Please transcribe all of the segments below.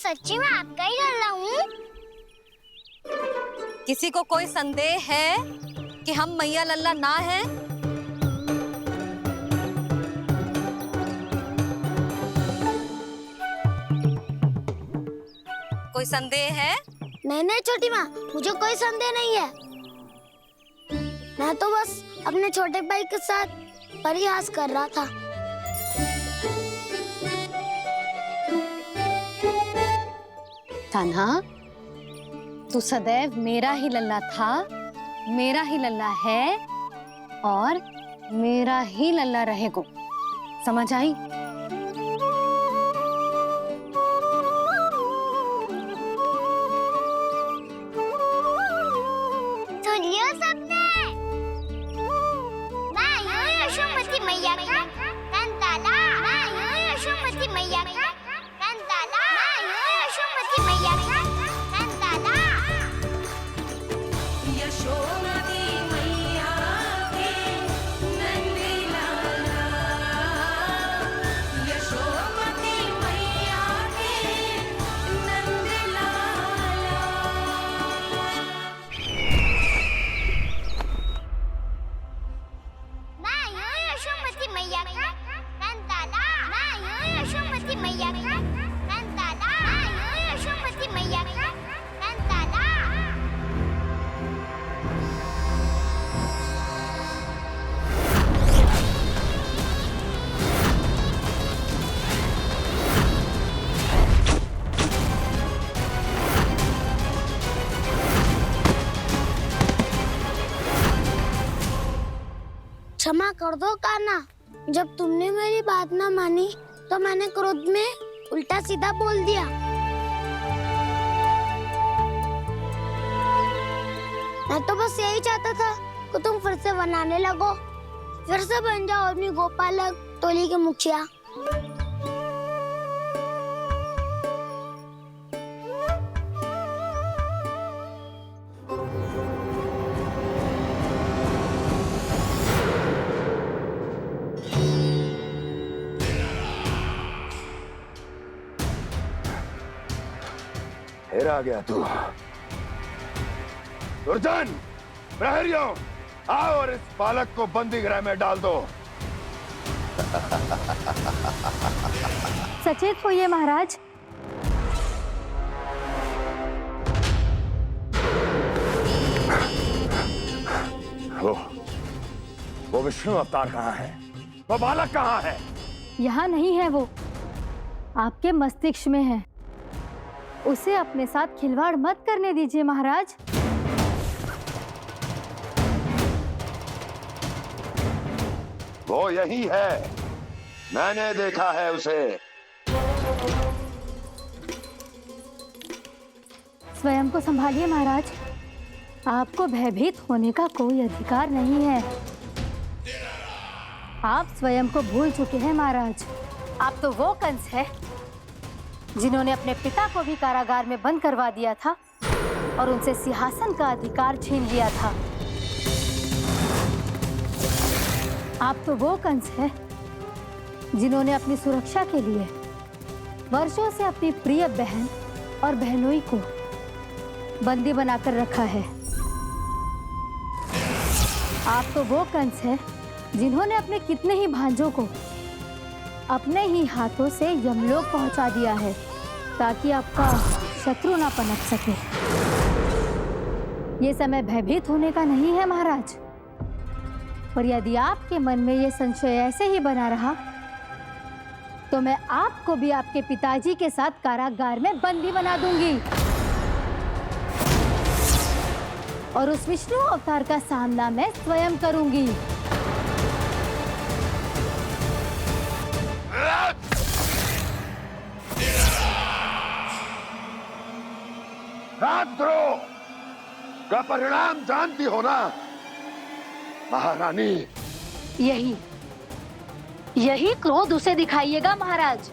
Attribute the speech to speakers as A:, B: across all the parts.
A: सच्ची में आपका ही लल्ला हूँ?
B: किसी को कोई संदेह है कि हम मैया लल्ला ना हैं? कोई संदेह है?
A: नहीं छोटी माँ, मुझे कोई संदेह नहीं है। मैं तो बस अपने छोटे भाई के साथ परिहास कर रहा था।
B: कान्हा, तू सदैव मेरा ही लल्ला था, मेरा ही लल्ला है और मेरा ही लल्ला रहेगा। समझ आई?
A: सुन लियो सबने, मैं हूँ यशोमती मैया का कंताला। मैं हूँ यशोमती मैया का कंताला। मैं हूँ यशोमती मैया का कंताला।
C: यशोमती मैया के नंदी लाला, यशोमती मैया के नंदी लाला।
A: मैं हूँ यशोमती मैया का कंताला। मैं हूँ यशोमती मैया का कंताला। मैं हूँ यशोमती मैया का कंताला। क्षमा कर दो कान्हा, जब तुमने मेरी बात ना मानी तो मैंने क्रोध में उल्टा सीधा बोल दिया। मैं तो बस यही चाहता था कि तुम फिर से बनाने लगो, फिर से बन जाओ अपनी गोपालक टोली के मुखिया।
D: फिर आ गया तू। दुर्जन, प्रहरियों, आओ और इस बालक को बंदी गृह में डाल दो।
B: सचेत होइए महाराज।
D: वो विष्णु अवतार कहाँ है? वो बालक कहाँ है?
E: यहाँ नहीं है, वो आपके मस्तिष्क में है। उसे अपने साथ खिलवाड़ मत करने दीजिए महाराज।
D: वो यही है, मैंने देखा है उसे।
E: स्वयं को संभालिए महाराज, आपको भयभीत होने का कोई अधिकार नहीं है। आप स्वयं को भूल चुके हैं महाराज। आप तो वो कंस है जिन्होंने अपने पिता को भी कारागार में बंद करवा दिया था और उनसे सिंहासन का अधिकार छीन लिया था। आप तो वो कंस है जिन्होंने अपनी सुरक्षा के लिए वर्षों से अपनी प्रिय बहन और बहनोई को बंदी बनाकर रखा है। आप तो वो कंस है जिन्होंने अपने कितने ही भांजों को अपने ही हाथों से यमलोक पहुंचा दिया है ताकि आपका शत्रु ना पनप सके। ये समय भयभीत होने का नहीं है महाराज, पर यदि आपके मन में ये संशय ऐसे ही बना रहा तो मैं आपको भी आपके पिताजी के साथ कारागार में बंदी बना दूंगी और उस विष्णु अवतार का सामना मैं स्वयं करूंगी।
D: राजद्रोह का परिणाम जानती हो ना महारानी?
E: यही क्रोध उसे दिखाइएगा महाराज।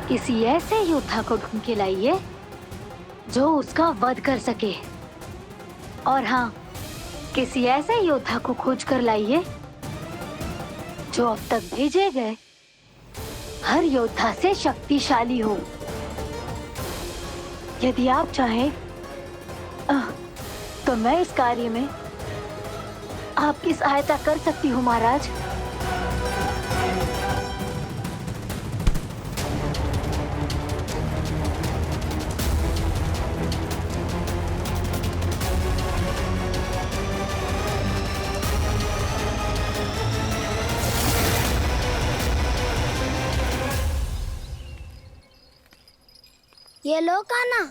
E: किसी ऐसे योद्धा को ढूंढ के लाइए जो उसका वध कर सके, और हाँ, किसी ऐसे योद्धा को खोज कर लाइए जो अब तक भेजे गए हर योद्धा से शक्तिशाली हो। यदि आप चाहें तो मैं इस कार्य में आपकी सहायता कर सकती हूँ महाराज।
A: ये लो कान्हा।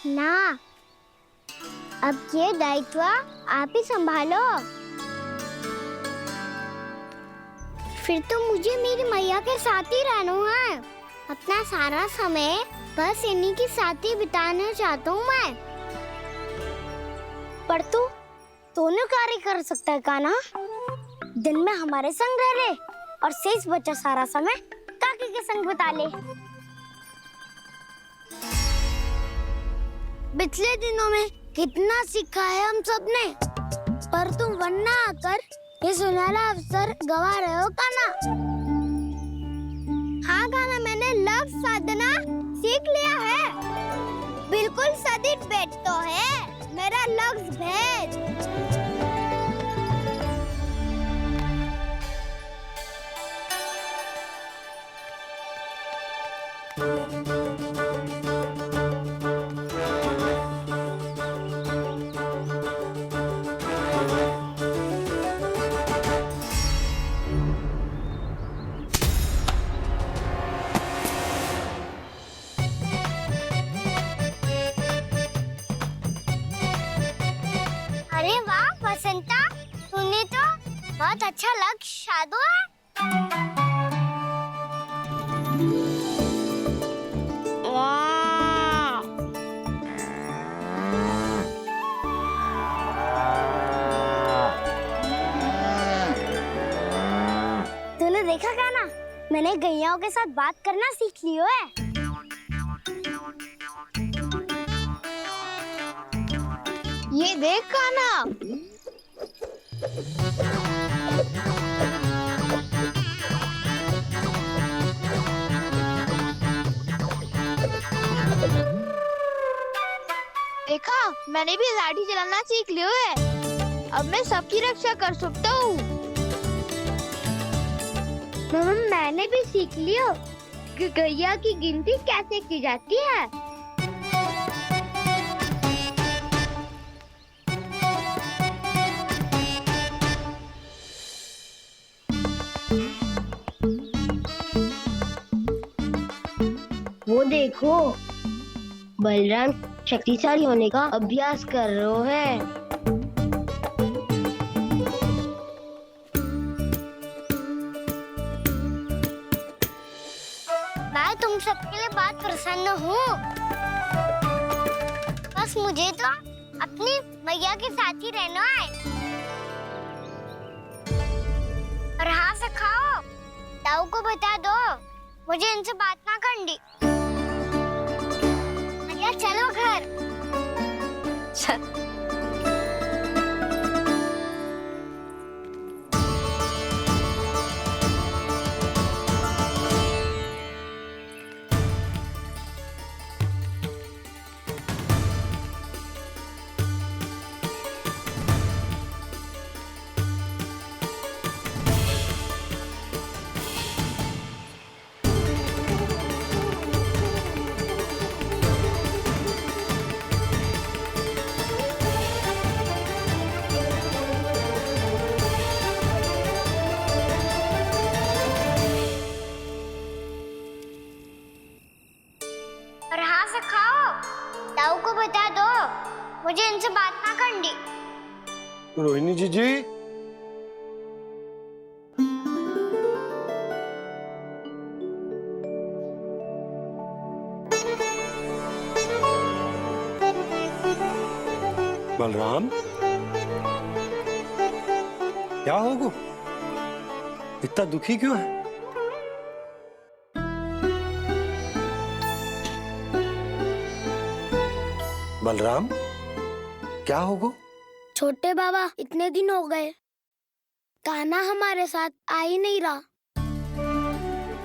A: ना, अब ये दायित्व आप ही संभालो। फिर तो मुझे मेरी मैया के साथ ही रहना है। अपना सारा समय बस इन्हीं के साथ ही बिताना चाहता हूँ मैं। पर तू दोनों कार्य कर सकता है कान्हा। दिन में हमारे संग रह ले और शेष बचा सारा समय काकी के संग बिता ले। पिछले दिनों में कितना सीखा है हम सबने, पर तुम वरना आकर ये सुनहरा अवसर गवा रहे हो कान्हा। हाँ कान्हा, मैंने लक्ष्य साधना सीख लिया है। बिल्कुल सदित भेद तो है मेरा लक्ष्य भेद। अरे वाह वसंता, तूने तो बहुत अच्छा लक्ष्य साधा है। वाह! तूने देखा कान्हा, मैंने गैयाओं के साथ बात करना सीख लियो है। ये देख कान्हा।
F: देखा, मैंने भी लाठी चलाना सीख लिया है। अब मैं सबकी रक्षा कर सकता हूँ।
A: मैंने भी सीख लिया कि गैया की गिनती कैसे की जाती है। वो देखो, बलराम शक्तिशाली होने का अभ्यास कर रहे हैं। मैं तुम सबके लिए बहुत प्रसन्न हूँ। बस मुझे तो अपनी मैया के साथ ही रहना है। और हाँ से खाओ, ताऊ को बता दो मुझे इनसे बात ना करनी। चलो घर। ताऊ को बता दो मुझे इनसे बात ना करनी।
D: रोहिणी जी बलराम, क्या होगा? इतना दुखी क्यों है? बलराम, क्या होगा?
A: छोटे बाबा, इतने दिन हो गए कान्हा हमारे साथ आ ही नहीं रहा।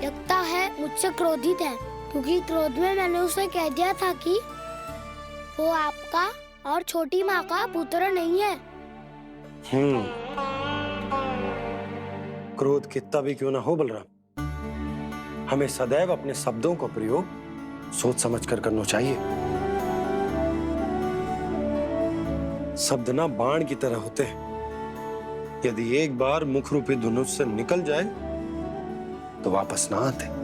A: लगता है मुझसे क्रोधित है, क्योंकि क्रोध में मैंने उसे कह दिया था कि वो आपका और छोटी माँ का पुत्र नहीं है।
G: क्रोध कितना भी क्यों ना हो बलराम, हमें सदैव अपने शब्दों का प्रयोग सोच समझ कर करना चाहिए। शब्द ना बाण की तरह होते हैं, यदि एक बार मुख रूपी धनुष से निकल जाए तो वापस ना आते।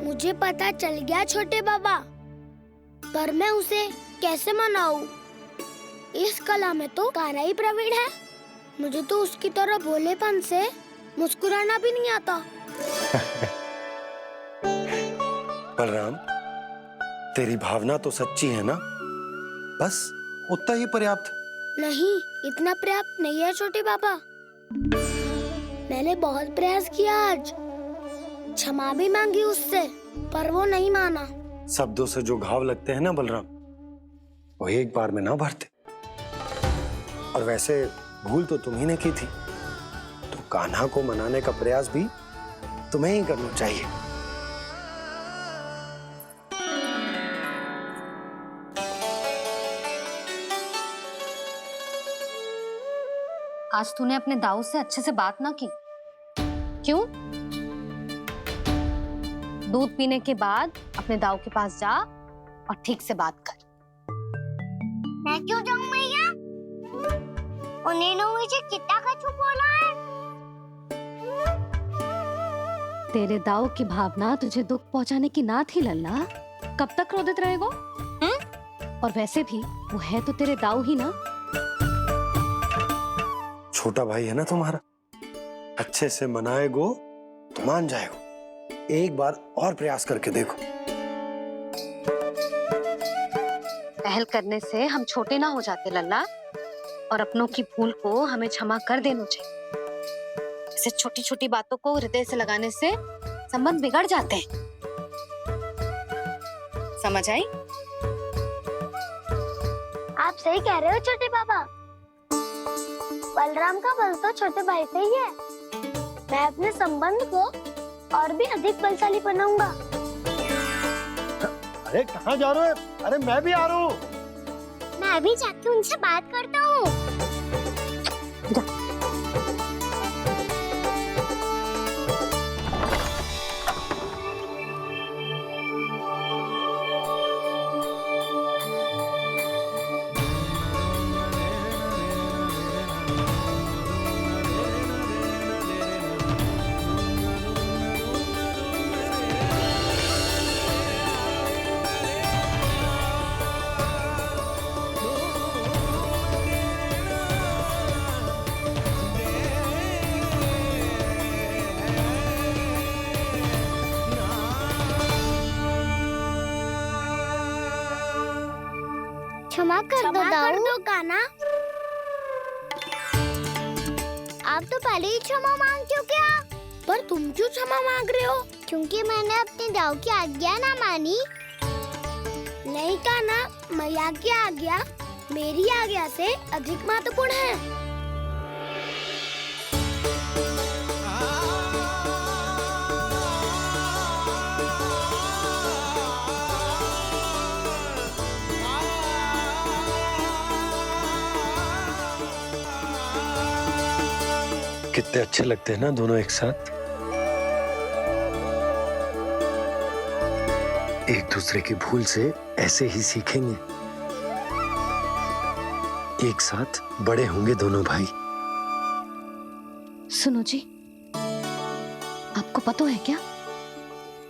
A: मुझे पता चल गया छोटे बाबा, पर मैं उसे कैसे मनाऊं? इस कला में तो कान्हा ही प्रवीण है। मुझे तो उसकी तरह भोलेपन से मुस्कुराना भी नहीं आता।
G: बलराम, तेरी भावना तो सच्ची है ना, बस उतना ही पर्याप्त।
A: नहीं, इतना पर्याप्त नहीं है छोटे बाबा। मैंने बहुत प्रयास किया आज, क्षमा भी मांगी उससे, पर वो नहीं माना।
G: शब्दों से जो घाव लगते हैं ना बलराम, वो एक बार में ना भरते। और वैसे भूल तो तुम्ही ने की थी, तो कान्हा को मनाने का प्रयास भी तुम्हें ही करना चाहिए।
B: आज तूने अपने दाऊ से अच्छे से बात ना की, क्यों? दूध पीने के बाद अपने दाऊ के पास जा और ठीक से बात कर।
A: मैं क्यों जाऊं मैया? उन्होंने मुझे कितना कछु बोला है।
B: तेरे दाऊ की भावना तुझे दुख पहुंचाने की ना थी लल्ला। कब तक क्रोधित रहेगो? और वैसे भी वो है तो तेरे दाऊ ही ना।
G: छोटा भाई है ना तुम्हारा, अच्छे से मनाएगो तो मान जाएगो। एक बार और प्रयास करके देखो।
B: पहल करने से हम छोटे ना हो जाते लल्ला, और अपनों की भूल को हमें क्षमा कर देना चाहिए। ऐसे छोटी छोटी बातों को हृदय से लगाने से संबंध बिगड़ जाते हैं। समझ आई?
A: आप सही कह रहे हो छोटे बाबा। बलराम का बल तो छोटे भाई से ही है। मैं अपने संबंध को और भी अधिक बलशाली बनाऊंगा।
D: अरे कहाँ जा रहे हो? अरे मैं भी आ रहा हूँ।
A: मैं अभी जाके उनसे बात करता हूँ। क्षमा कर दो कान्हा। आप तो पहले ही क्षमा मांगते हो क्या? पर तुम क्यों क्षमा मांग रहे हो? क्योंकि मैंने अपने दाऊ की आज्ञा ना मानी। नहीं कान्हा, मैया की आज्ञा मेरी आज्ञा से अधिक महत्वपूर्ण है।
G: कितने अच्छे लगते हैं ना दोनों एक साथ। एक दूसरे की भूल से ऐसे ही सीखेंगे। एक साथ बड़े होंगे दोनों भाई।
B: सुनो जी, आपको पता है क्या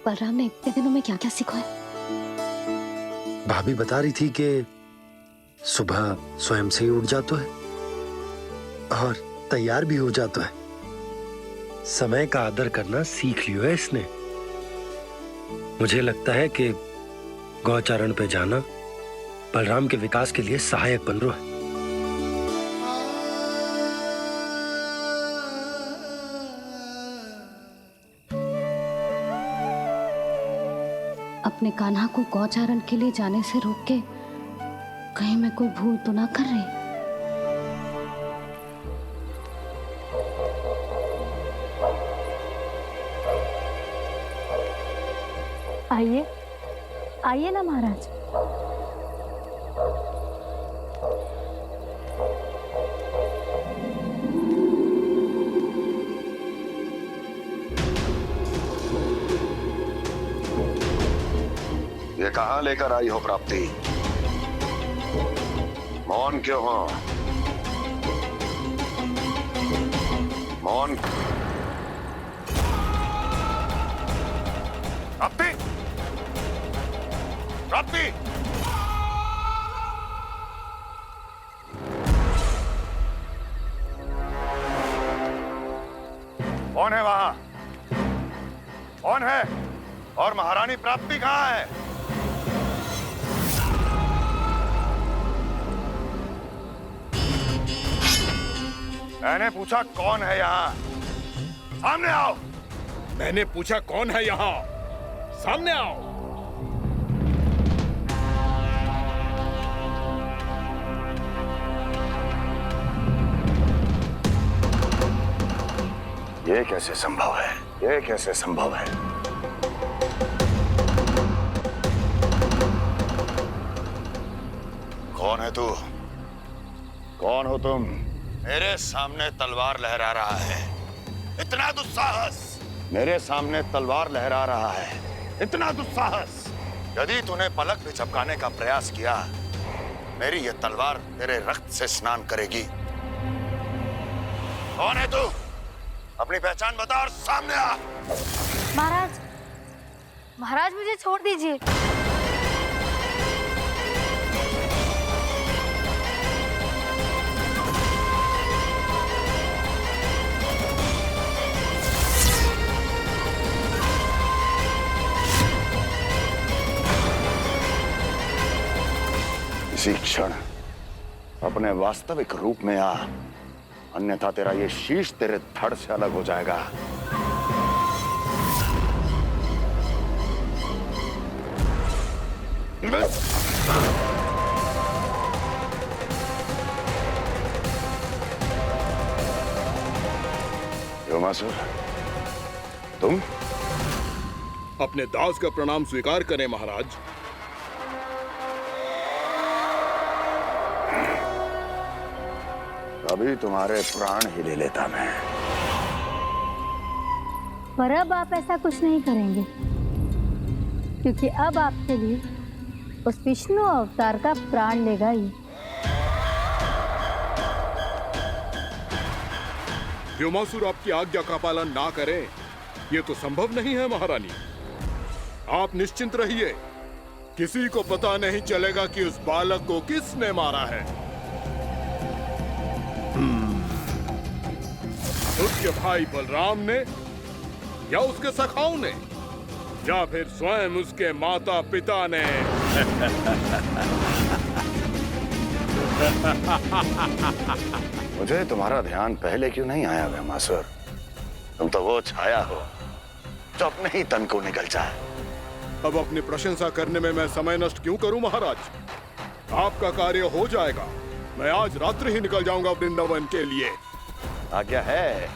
B: बलराम ने इतने दिनों में क्या क्या सीखा है?
G: भाभी बता रही थी कि सुबह स्वयं से ही उठ जाता है और तैयार भी हो जाता है। समय का आदर करना सीख लियो है इसने। मुझे लगता है कि गौचारण पे जाना बलराम के विकास के लिए सहायक बन रहा है।
B: अपने कान्हा को गौचारण के लिए जाने से रोक के कहीं मैं कोई भूल तो ना कर रही?
E: आइए आइए ना महाराज।
D: ये कहाँ लेकर आई हो प्राप्ति? मौन क्यों हो? मौन। प्राप्ति, प्राप्ति, कौन है वहां? कौन है? और महारानी प्राप्ति कहाँ है? मैंने पूछा कौन है यहाँ? सामने आओ।
H: मैंने पूछा कौन है यहाँ? सामने आओ।
D: ये कैसे संभव है? ये कैसे संभव है? कौन है तू? कौन हो तुम? मेरे सामने तलवार लहरा रहा है। इतना दुस्साहस! मेरे सामने तलवार लहरा रहा है। इतना दुस्साहस! यदि तूने पलक भी झपकाने का प्रयास किया, मेरी ये तलवार तेरे रक्त से स्नान करेगी। कौन है तू? अपनी पहचान बता और सामने आ।
E: महाराज, महाराज मुझे छोड़ दीजिए।
D: इसी क्षण अपने वास्तविक रूप में आ, अन्यथा तेरा ये शीश तेरे धड़ से अलग हो जाएगा। योमासुर, तुम?
H: अपने दास का प्रणाम स्वीकार करें महाराज।
D: अभी तुम्हारे प्राण ही ले लेता मैं।
E: पर अब आप ऐसा कुछ नहीं करेंगे, क्योंकि अब आपके लिए उस विष्णु अवतार का प्राण लेगा ही।
H: व्योमासुर आपकी आज्ञा का पालन ना करे, ये तो संभव नहीं है महारानी। आप निश्चिंत रहिए, किसी को पता नहीं चलेगा कि उस बालक को किसने मारा है। उसके भाई बलराम ने, या उसके सखाओं ने, या फिर स्वयं उसके माता पिता ने।
D: मुझे तुम्हारा ध्यान पहले क्यों नहीं आया व्योमासुर? तुम तो वो छाया हो जो अपने ही तन को निगल जाए।
H: अब अपनी प्रशंसा करने में मैं समय नष्ट क्यों करूं महाराज? आपका कार्य हो जाएगा। मैं आज रात्रि ही निकल जाऊंगा वृंदावन के लिए।
D: आज्ञा है।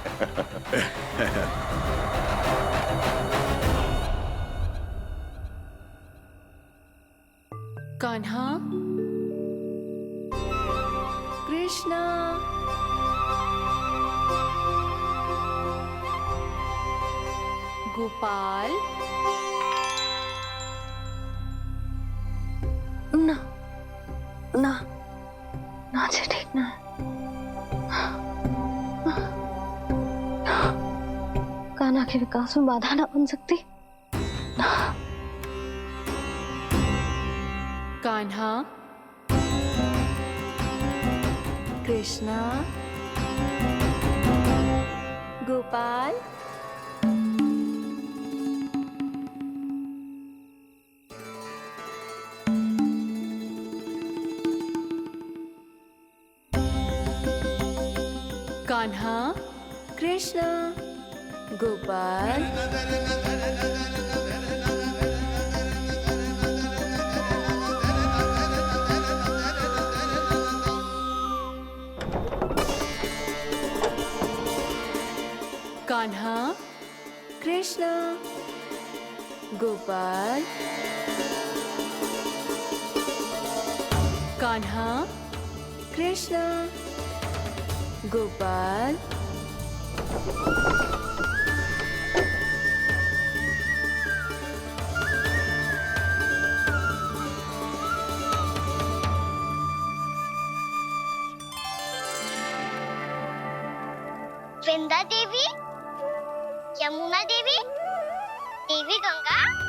C: कान्हा, कृष्णा, गोपाल।
E: ना ना ना जी, ठीक ना। कान्हा के विकास में बाधा ना बन सकती।
C: कान्हा, कृष्णा, गोपाल। कान्हा, कृष्णा, गोपाल। कान्हा, कृष्णा, गोपाल। कान्हा, कृष्णा, गोपाल।
A: वृंदा देवी, यमुना देवी, देवी गंगा,